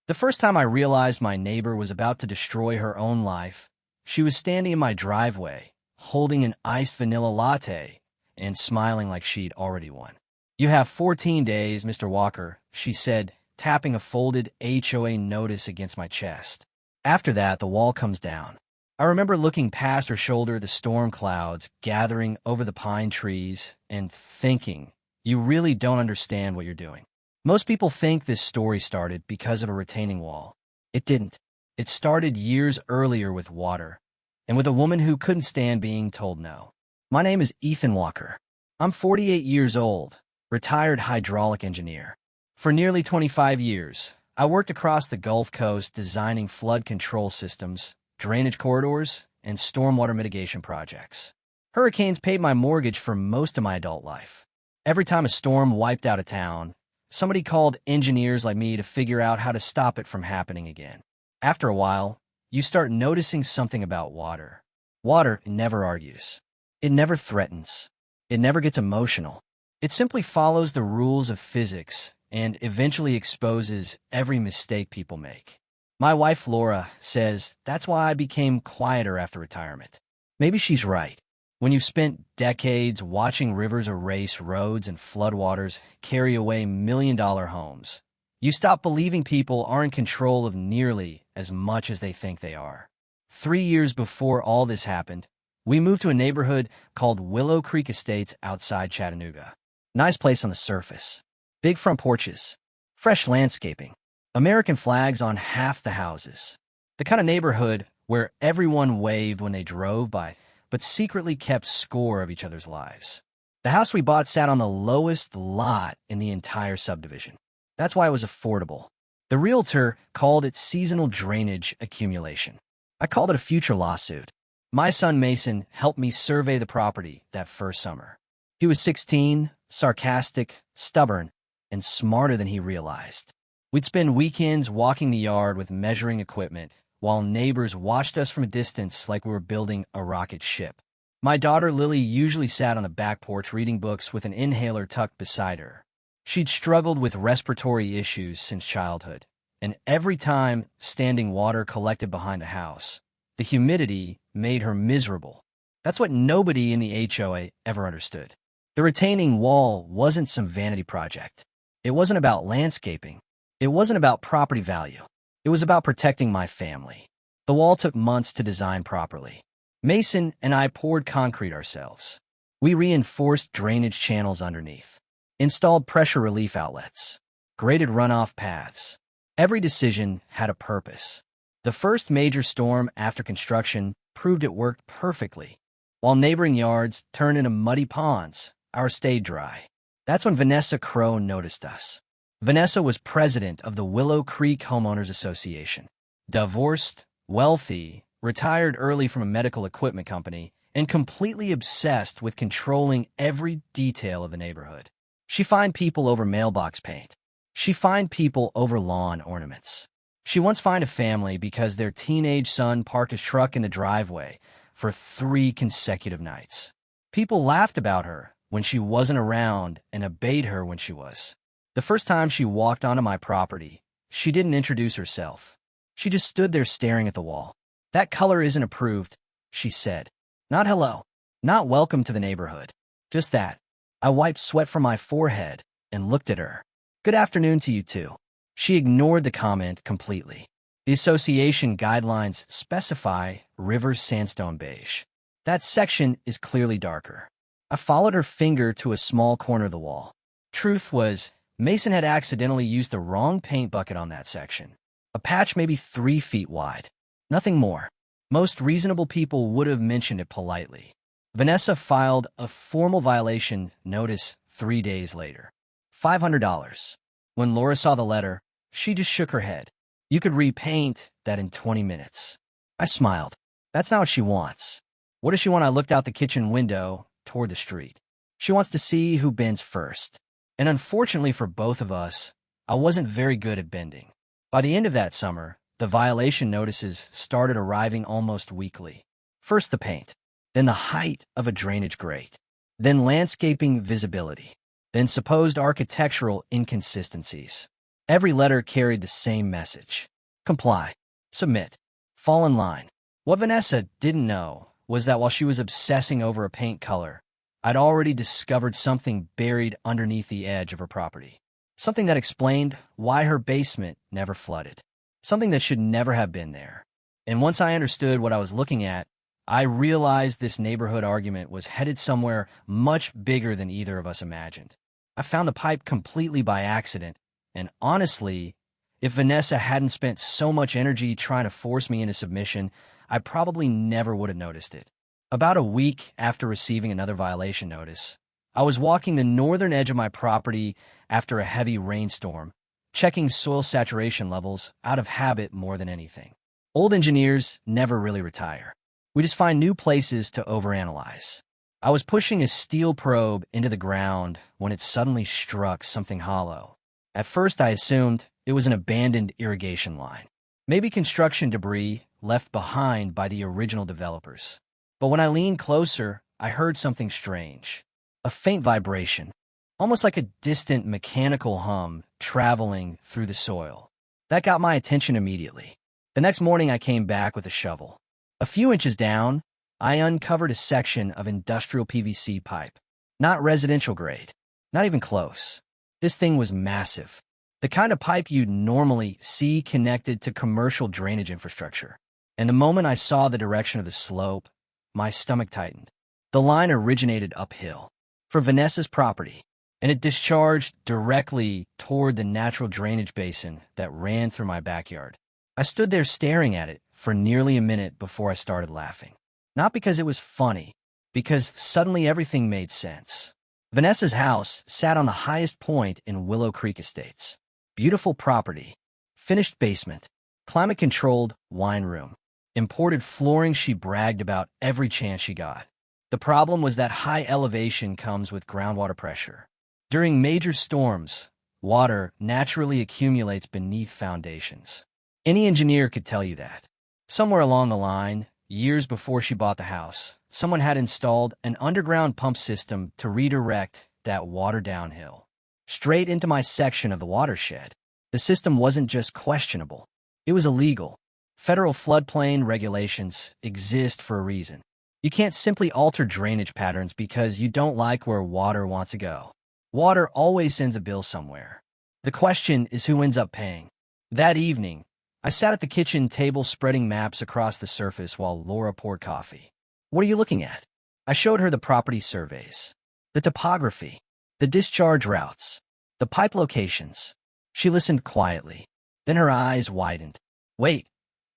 The first time I realized my neighbor was about to destroy her own life, she was standing in my driveway, holding an iced vanilla latte and smiling like she'd already won. "You have 14 days, Mr. Walker," she said, tapping a folded HOA notice against my chest. After that, the wall comes down. I remember looking past her shoulder at the storm clouds gathering over the pine trees and thinking, you really don't understand what you're doing. Most people think this story started because of a retaining wall. It didn't. It started years earlier with water, and with a woman who couldn't stand being told no. My name is Ethan Walker. I'm 48 years old, retired hydraulic engineer. For nearly 25 years, I worked across the Gulf Coast designing flood control systems, drainage corridors, and stormwater mitigation projects. Hurricanes paid my mortgage for most of my adult life. Every time a storm wiped out a town, somebody called engineers like me to figure out how to stop it from happening again. After a while, you start noticing something about water. Water never argues. It never threatens. It never gets emotional. It simply follows the rules of physics and eventually exposes every mistake people make. My wife, Laura, says that's why I became quieter after retirement. Maybe she's right. When you've spent decades watching rivers erase roads and floodwaters carry away million-dollar homes, you stop believing people are in control of nearly as much as they think they are. 3 years before all this happened, we moved to a neighborhood called Willow Creek Estates outside Chattanooga. Nice place on the surface. Big front porches. Fresh landscaping. American flags on half the houses. The kind of neighborhood where everyone waved when they drove by, but secretly kept score of each other's lives. The house we bought sat on the lowest lot in the entire subdivision. That's why it was affordable. The realtor called it seasonal drainage accumulation. I called it a future lawsuit. My son Mason helped me survey the property that first summer. He was 16, sarcastic, stubborn, and smarter than he realized. We'd spend weekends walking the yard with measuring equipment, while neighbors watched us from a distance like we were building a rocket ship. My daughter Lily usually sat on the back porch reading books with an inhaler tucked beside her. She'd struggled with respiratory issues since childhood, and every time standing water collected behind the house, the humidity made her miserable. That's what nobody in the HOA ever understood. The retaining wall wasn't some vanity project. It wasn't about landscaping. It wasn't about property value. It was about protecting my family. The wall took months to design properly. Mason and I poured concrete ourselves. We reinforced drainage channels underneath, installed pressure relief outlets, graded runoff paths. Every decision had a purpose. The first major storm after construction proved it worked perfectly. While neighboring yards turned into muddy ponds, ours stayed dry. That's when Vanessa Crow noticed us. Vanessa was president of the Willow Creek Homeowners Association. Divorced, wealthy, retired early from a medical equipment company, and completely obsessed with controlling every detail of the neighborhood. She fined people over mailbox paint. She fined people over lawn ornaments. She once fined a family because their teenage son parked his truck in the driveway for 3 consecutive nights. People laughed about her when she wasn't around and obeyed her when she was. The first time she walked onto my property, she didn't introduce herself. She just stood there staring at the wall. "That color isn't approved," she said. Not hello. Not welcome to the neighborhood. Just that. I wiped sweat from my forehead and looked at her. "Good afternoon to you too." She ignored the comment completely. The association guidelines specify river sandstone beige. That section is clearly darker. I followed her finger to a small corner of the wall. Truth was, Mason had accidentally used the wrong paint bucket on that section. A patch maybe 3 feet wide. Nothing more. Most reasonable people would have mentioned it politely. Vanessa filed a formal violation notice 3 days later. $500. When Laura saw the letter, she just shook her head. "You could repaint that in 20 minutes. I smiled. That's not what she wants. What does she want? I looked out the kitchen window toward the street. She wants to see who bends first. And unfortunately for both of us, I wasn't very good at bending. By the end of that summer, the violation notices started arriving almost weekly. First the paint, then the height of a drainage grate, then landscaping visibility, then supposed architectural inconsistencies. Every letter carried the same message. Comply. Submit. Fall in line. What Vanessa didn't know was that while she was obsessing over a paint color, I'd already discovered something buried underneath the edge of her property. Something that explained why her basement never flooded. Something that should never have been there. And once I understood what I was looking at, I realized this neighborhood argument was headed somewhere much bigger than either of us imagined. I found the pipe completely by accident, and honestly, if Vanessa hadn't spent so much energy trying to force me into submission, I probably never would have noticed it. About a week after receiving another violation notice, I was walking the northern edge of my property after a heavy rainstorm, checking soil saturation levels out of habit more than anything. Old engineers never really retire. We just find new places to overanalyze. I was pushing a steel probe into the ground when it suddenly struck something hollow. At first, I assumed it was an abandoned irrigation line, maybe construction debris left behind by the original developers. But when I leaned closer, I heard something strange. A faint vibration, almost like a distant mechanical hum traveling through the soil. That got my attention immediately. The next morning, I came back with a shovel. A few inches down, I uncovered a section of industrial PVC pipe. Not residential grade. Not even close. This thing was massive. The kind of pipe you'd normally see connected to commercial drainage infrastructure. And the moment I saw the direction of the slope, my stomach tightened. The line originated uphill, from Vanessa's property, and it discharged directly toward the natural drainage basin that ran through my backyard. I stood there staring at it for nearly a minute before I started laughing. Not because it was funny, because suddenly everything made sense. Vanessa's house sat on the highest point in Willow Creek Estates. Beautiful property, finished basement, climate-controlled wine room, imported flooring she bragged about every chance she got. The problem was that high elevation comes with groundwater pressure. During major storms, water naturally accumulates beneath foundations. Any engineer could tell you that. Somewhere along the line, years before she bought the house, someone had installed an underground pump system to redirect that water downhill, straight into my section of the watershed. The system wasn't just questionable, it was illegal. Federal floodplain regulations exist for a reason. You can't simply alter drainage patterns because you don't like where water wants to go. Water always sends a bill somewhere. The question is who ends up paying. That evening, I sat at the kitchen table spreading maps across the surface while Laura poured coffee. What are you looking at? I showed her the property surveys, the topography, the discharge routes, the pipe locations. She listened quietly. Then her eyes widened. Wait,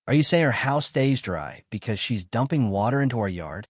are you saying her house stays dry because she's dumping water into our yard?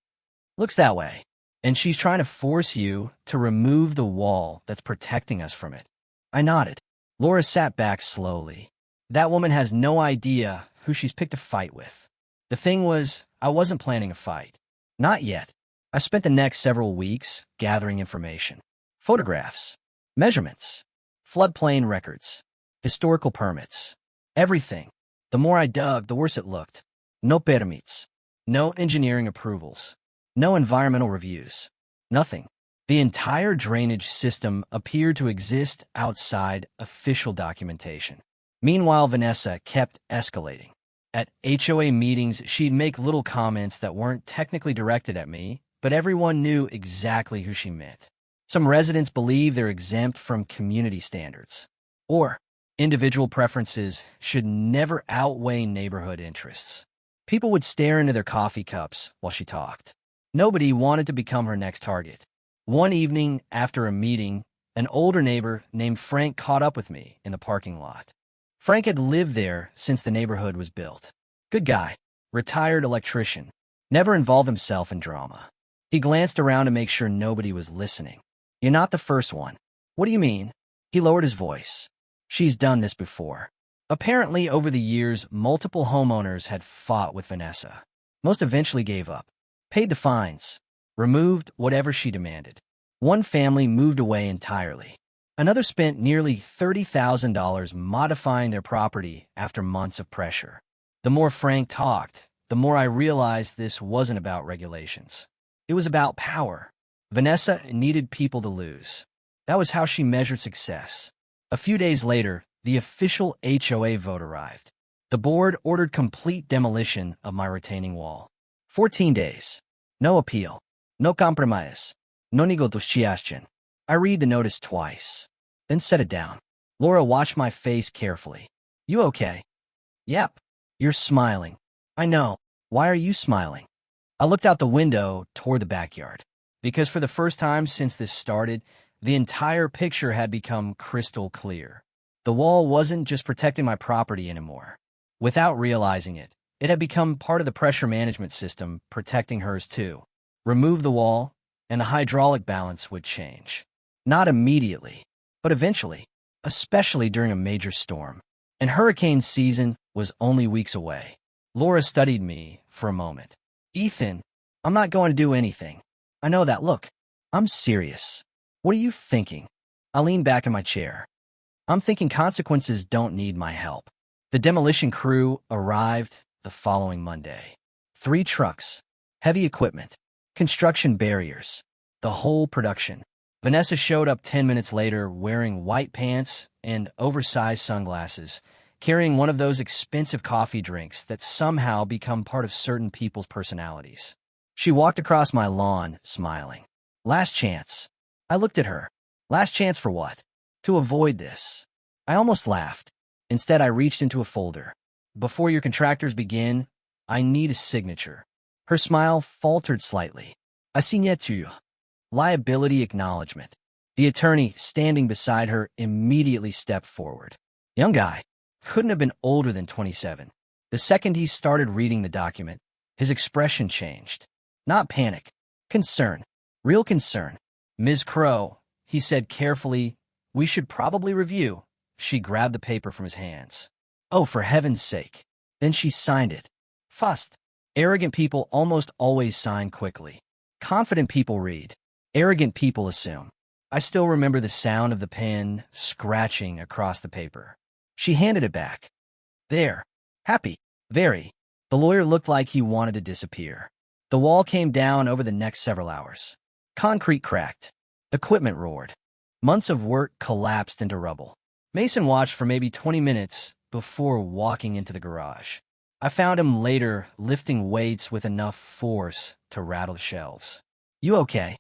Looks that way. And she's trying to force you to remove the wall that's protecting us from it. I nodded. Laura sat back slowly. That woman has no idea who she's picked a fight with. The thing was, I wasn't planning a fight. Not yet. I spent the next several weeks gathering information. Photographs, measurements, floodplain records, historical permits, everything. The more I dug, the worse it looked. No permits, no engineering approvals, no environmental reviews, nothing. The entire drainage system appeared to exist outside official documentation. Meanwhile, Vanessa kept escalating. At HOA meetings, she'd make little comments that weren't technically directed at me, but everyone knew exactly who she meant. Some residents believe they're exempt from community standards, or individual preferences should never outweigh neighborhood interests. People would stare into their coffee cups while she talked. Nobody wanted to become her next target. One evening after a meeting, an older neighbor named Frank caught up with me in the parking lot. Frank had lived there since the neighborhood was built. Good guy, retired electrician, never involved himself in drama. He glanced around to make sure nobody was listening. You're not the first one. What do you mean? He lowered his voice. She's done this before. Apparently, over the years, multiple homeowners had fought with Vanessa. Most eventually gave up, paid the fines, removed whatever she demanded. One family moved away entirely. Another spent nearly $30,000 modifying their property after months of pressure. The more Frank talked, the more I realized this wasn't about regulations. It was about power. Vanessa needed people to lose. That was how she measured success. A few days later, The official HOA vote arrived. The board ordered complete demolition of my retaining wall. 14 days. No appeal. No compromise. No negotiation. I read the notice twice, then set it down. Laura watched my face carefully. You okay? Yep. You're smiling. I know. Why are you smiling? I looked out the window toward the backyard, because for the first time since this started, the entire picture had become crystal clear. The wall wasn't just protecting my property anymore. Without realizing it, it had become part of the pressure management system protecting hers too. Remove the wall, and the hydraulic balance would change. Not immediately, but eventually, especially during a major storm. And hurricane season was only weeks away. Laura studied me for a moment. Ethan, I'm not going to do anything. I know that. Look, I'm serious. What are you thinking? I leaned back in my chair. I'm thinking consequences don't need my help. The demolition crew arrived the following Monday. 3 trucks, heavy equipment, construction barriers, the whole production. Vanessa showed up 10 minutes later wearing white pants and oversized sunglasses, carrying one of those expensive coffee drinks that somehow become part of certain people's personalities. She walked across my lawn, smiling. Last chance. I looked at her. Last chance for what? To avoid this. I almost laughed. Instead, I reached into a folder. Before your contractors begin, I need a signature. Her smile faltered slightly. A signature. Liability acknowledgement. The attorney, standing beside her, immediately stepped forward. Young guy. Couldn't have been older than 27. The second he started reading the document, his expression changed. Not panic. Concern. Real concern. Ms. Crow, he said carefully, we should probably review. She grabbed the paper from his hands. Oh, for heaven's sake. Then she signed it. Fast. Arrogant people almost always sign quickly. Confident people read. Arrogant people assume. I still remember the sound of the pen scratching across the paper. She handed it back. There. Happy. Very. The lawyer looked like he wanted to disappear. The wall came down over the next several hours. Concrete cracked. Equipment roared. Months of work collapsed into rubble. Mason watched for maybe 20 minutes before walking into the garage. I found him later lifting weights with enough force to rattle the shelves. You okay?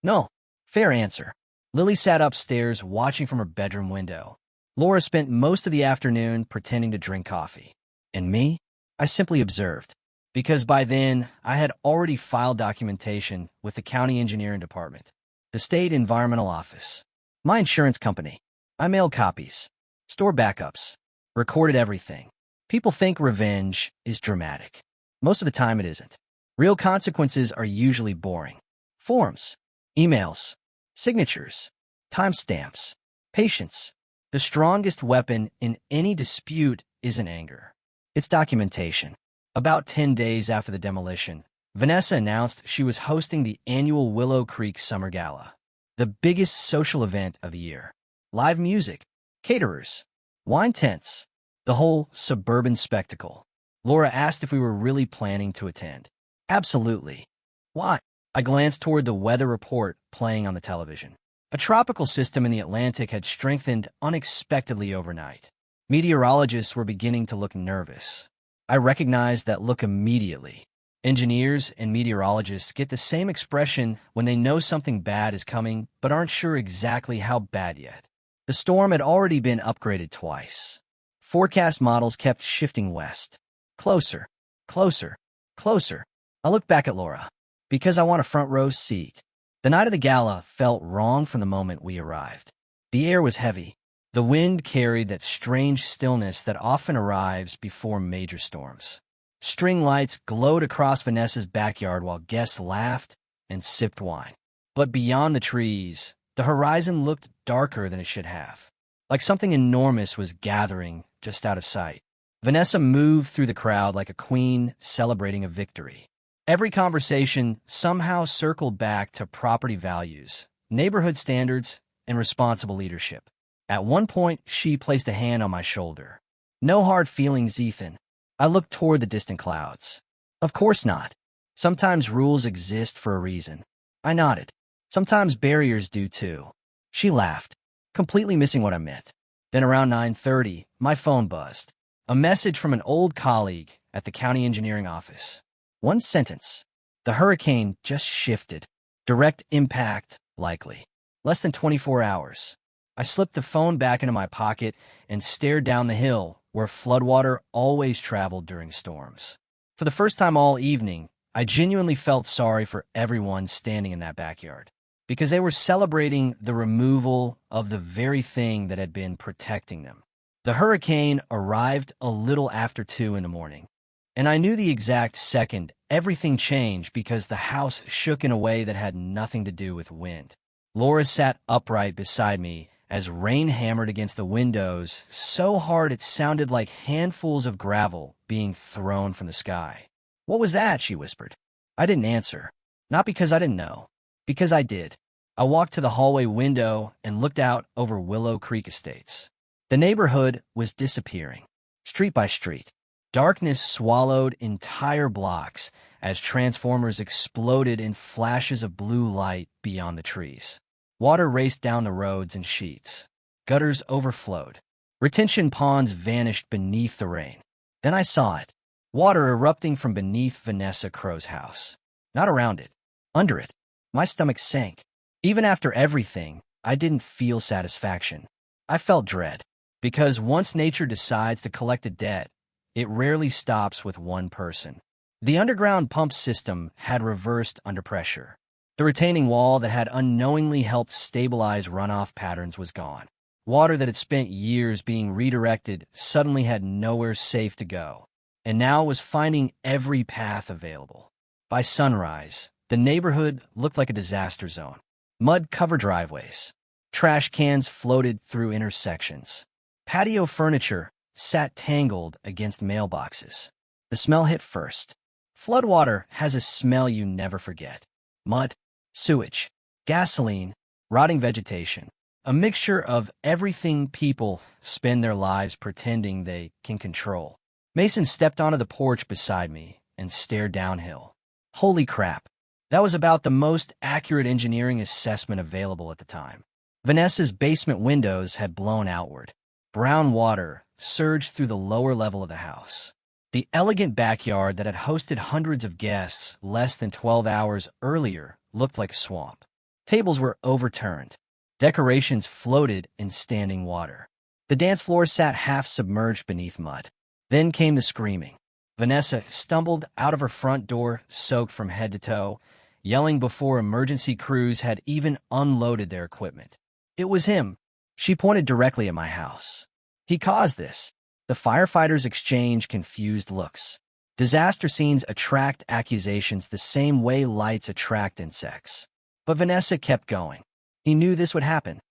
No. Fair answer. Lily sat upstairs watching from her bedroom window. Laura spent most of the afternoon pretending to drink coffee. And me? I simply observed. Because by then, I had already filed documentation with the county engineering department, the state environmental office, my insurance company. I mailed copies, stored backups, recorded everything. People think revenge is dramatic. Most of the time it isn't. Real consequences are usually boring. Forms, emails, signatures, timestamps, patience. The strongest weapon in any dispute isn't anger. It's documentation. About 10 days after the demolition, Vanessa announced she was hosting the annual Willow Creek Summer Gala, the biggest social event of the year. Live music, caterers, wine tents, the whole suburban spectacle. Laura asked if we were really planning to attend. Absolutely. Why? I glanced toward the weather report playing on the television. A tropical system in the Atlantic had strengthened unexpectedly overnight. Meteorologists were beginning to look nervous. I recognized that look immediately. Engineers and meteorologists get the same expression when they know something bad is coming but aren't sure exactly how bad yet. The storm had already been upgraded twice. Forecast models kept shifting west. Closer, closer, closer. I looked back at Laura. Because I want a front row seat. The night of the gala felt wrong from the moment we arrived. The air was heavy. The wind carried that strange stillness that often arrives before major storms. String lights glowed across Vanessa's backyard while guests laughed and sipped wine. But beyond the trees, the horizon looked darker than it should have, like something enormous was gathering just out of sight. Vanessa moved through the crowd like a queen celebrating a victory. Every conversation somehow circled back to property values, neighborhood standards, and responsible leadership. At one point, she placed a hand on my shoulder. No hard feelings, Ethan. I looked toward the distant clouds. Of course not. Sometimes rules exist for a reason. I nodded. Sometimes barriers do too. She laughed, completely missing what I meant. Then around 9:30, my phone buzzed. A message from an old colleague at the county engineering office. One sentence. The hurricane just shifted. Direct impact, likely. Less than 24 hours. I slipped the phone back into my pocket and stared down the hill where floodwater always traveled during storms. For the first time all evening, I genuinely felt sorry for everyone standing in that backyard, because they were celebrating the removal of the very thing that had been protecting them. The hurricane arrived a little after 2 in the morning, and I knew the exact second everything changed because the house shook in a way that had nothing to do with wind. Laura sat upright beside me as rain hammered against the windows so hard it sounded like handfuls of gravel being thrown from the sky. "What was that?" she whispered. I didn't answer. Not because I didn't know. Because I did. I walked to the hallway window and looked out over Willow Creek Estates. The neighborhood was disappearing, street by street. Darkness swallowed entire blocks as transformers exploded in flashes of blue light beyond the trees. Water raced down the roads in sheets. Gutters overflowed. Retention ponds vanished beneath the rain. Then I saw it. Water erupting from beneath Vanessa Crow's house. Not around it. Under it. My stomach sank. Even after everything, I didn't feel satisfaction. I felt dread. Because once nature decides to collect a debt, it rarely stops with one person. The underground pump system had reversed under pressure. The retaining wall that had unknowingly helped stabilize runoff patterns was gone. Water that had spent years being redirected suddenly had nowhere safe to go, and now was finding every path available. By sunrise, the neighborhood looked like a disaster zone. Mud-covered driveways. Trash cans floated through intersections. Patio furniture sat tangled against mailboxes. The smell hit first. Floodwater has a smell you never forget. Mud, sewage, gasoline, rotting vegetation. A mixture of everything people spend their lives pretending they can control. Mason stepped onto the porch beside me and stared downhill. Holy crap. That was about the most accurate engineering assessment available at the time. Vanessa's basement windows had blown outward. Brown water surged through the lower level of the house. The elegant backyard that had hosted hundreds of guests less than 12 hours earlier looked like a swamp. Tables were overturned. Decorations floated in standing water. The dance floor sat half-submerged beneath mud. Then came the screaming. Vanessa stumbled out of her front door, soaked from head to toe, yelling before emergency crews had even unloaded their equipment. It was him. She pointed directly at my house. He caused this. The firefighters exchanged confused looks. Disaster scenes attract accusations the same way lights attract insects. But Vanessa kept going. He knew this would happen.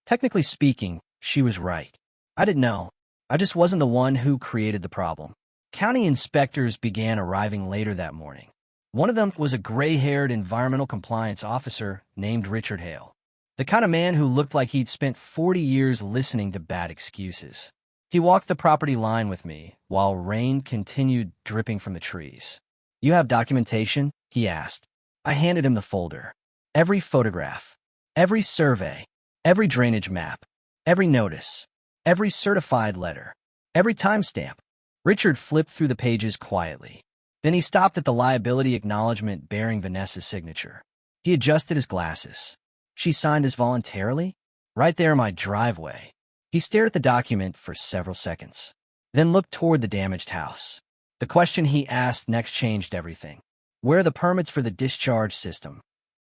Technically speaking, she was right. I didn't know. I just wasn't the one who created the problem. County inspectors began arriving later that morning. One of them was a gray-haired environmental compliance officer named Richard Hale. The kind of man who looked like he'd spent 40 years listening to bad excuses. He walked the property line with me while rain continued dripping from the trees. "You have documentation?" he asked. I handed him the folder. Every photograph, every survey, every drainage map, every notice, every certified letter, every timestamp. Richard flipped through the pages quietly. Then he stopped at the liability acknowledgement bearing Vanessa's signature. He adjusted his glasses. She signed this voluntarily? Right there in my driveway. He stared at the document for several seconds, then looked toward the damaged house. The question he asked next changed everything. Where are the permits for the discharge system?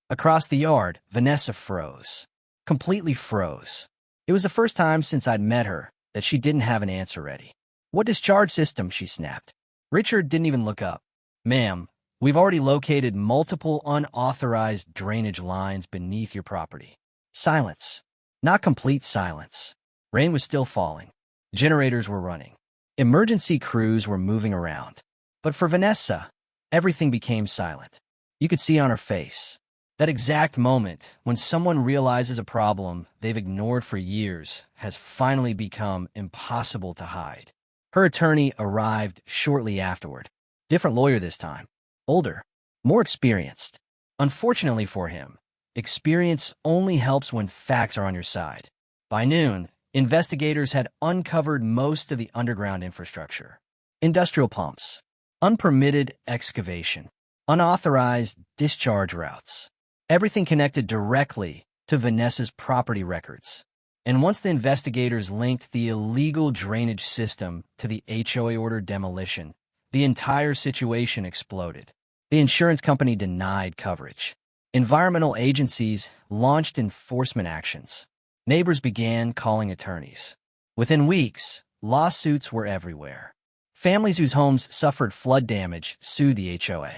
Across the yard, Vanessa froze. Completely froze. It was the first time since I'd met her that she didn't have an answer ready. "What discharge system?" she snapped. Richard didn't even look up. "Ma'am, we've already located multiple unauthorized drainage lines beneath your property." Silence. Not complete silence. Rain was still falling. Generators were running. Emergency crews were moving around. But for Vanessa, everything became silent. You could see on her face. That exact moment when someone realizes a problem they've ignored for years has finally become impossible to hide. Her attorney arrived shortly afterward. Different lawyer this time. Older. More experienced. Unfortunately for him, experience only helps when facts are on your side. By noon, Investigators had uncovered most of the underground infrastructure. Industrial pumps, unpermitted excavation, unauthorized discharge routes. Everything connected directly to Vanessa's property records. And once the investigators linked the illegal drainage system to the HOA-ordered demolition, the entire situation exploded. The insurance company denied coverage. Environmental agencies launched enforcement actions. Neighbors began calling attorneys. Within weeks, lawsuits were everywhere. Families whose homes suffered flood damage sued the HOA.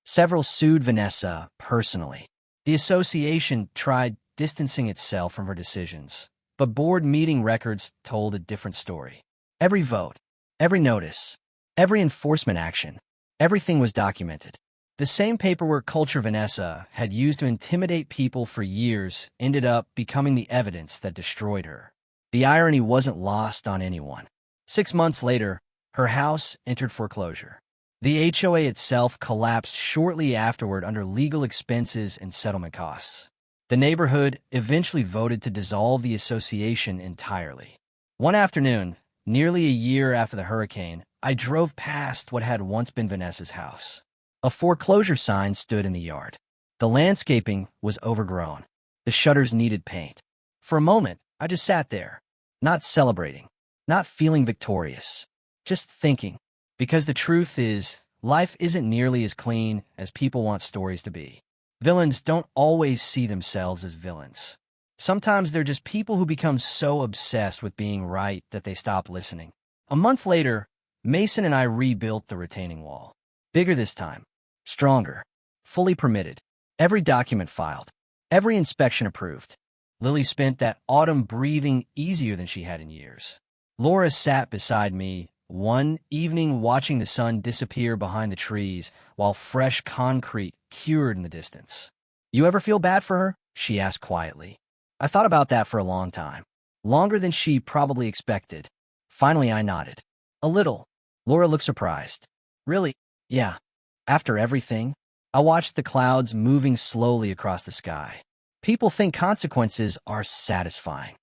Several sued Vanessa personally. The association tried distancing itself from her decisions, but board meeting records told a different story. Every vote, every notice, every enforcement action, everything was documented. The same paperwork culture Vanessa had used to intimidate people for years ended up becoming the evidence that destroyed her. The irony wasn't lost on anyone. 6 months later, her house entered foreclosure. The HOA itself collapsed shortly afterward under legal expenses and settlement costs. The neighborhood eventually voted to dissolve the association entirely. One afternoon, nearly a year after the hurricane, I drove past what had once been Vanessa's house. A foreclosure sign stood in the yard. The landscaping was overgrown. The shutters needed paint. For a moment, I just sat there, not celebrating, not feeling victorious, just thinking. Because the truth is, life isn't nearly as clean as people want stories to be. Villains don't always see themselves as villains. Sometimes they're just people who become so obsessed with being right that they stop listening. A month later, Mason and I rebuilt the retaining wall. Bigger this time, stronger, fully permitted, every document filed, every inspection approved. Lily spent that autumn breathing easier than she had in years. Laura sat beside me one evening watching the sun disappear behind the trees while fresh concrete cured in the distance. "You ever feel bad for her?" she asked quietly. I thought about that for a long time, longer than she probably expected. Finally, I nodded. "A little." Laura looked surprised. "Really?" "Yeah." After everything, I watched the clouds moving slowly across the sky. People think consequences are satisfying.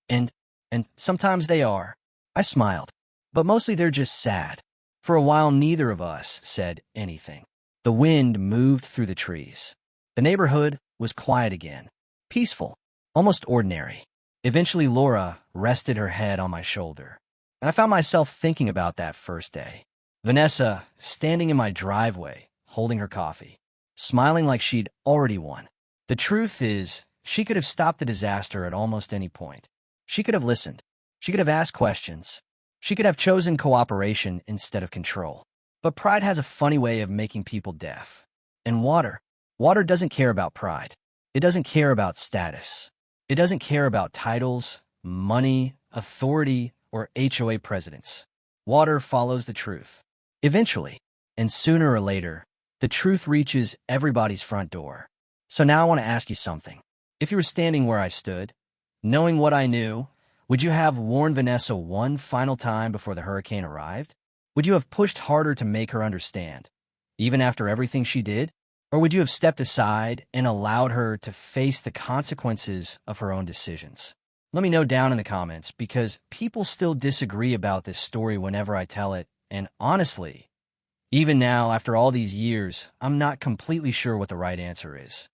And sometimes they are. I smiled. But mostly they're just sad. For a while, neither of us said anything. The wind moved through the trees. The neighborhood was quiet again. Peaceful. Almost ordinary. Eventually, Laura rested her head on my shoulder. And I found myself thinking about that first day. Vanessa, standing in my driveway, holding her coffee, smiling like she'd already won. The truth is, she could have stopped the disaster at almost any point. She could have listened. She could have asked questions. She could have chosen cooperation instead of control. But pride has a funny way of making people deaf. And water doesn't care about pride. It doesn't care about status. It doesn't care about titles, money, authority, or HOA presidents. Water follows the truth. Eventually, and sooner or later, the truth reaches everybody's front door. So now I want to ask you something. If you were standing where I stood, knowing what I knew, would you have warned Vanessa one final time before the hurricane arrived? Would you have pushed harder to make her understand, even after everything she did? Or would you have stepped aside and allowed her to face the consequences of her own decisions? Let me know down in the comments, because people still disagree about this story whenever I tell it, and honestly, even now, after all these years, I'm not completely sure what the right answer is.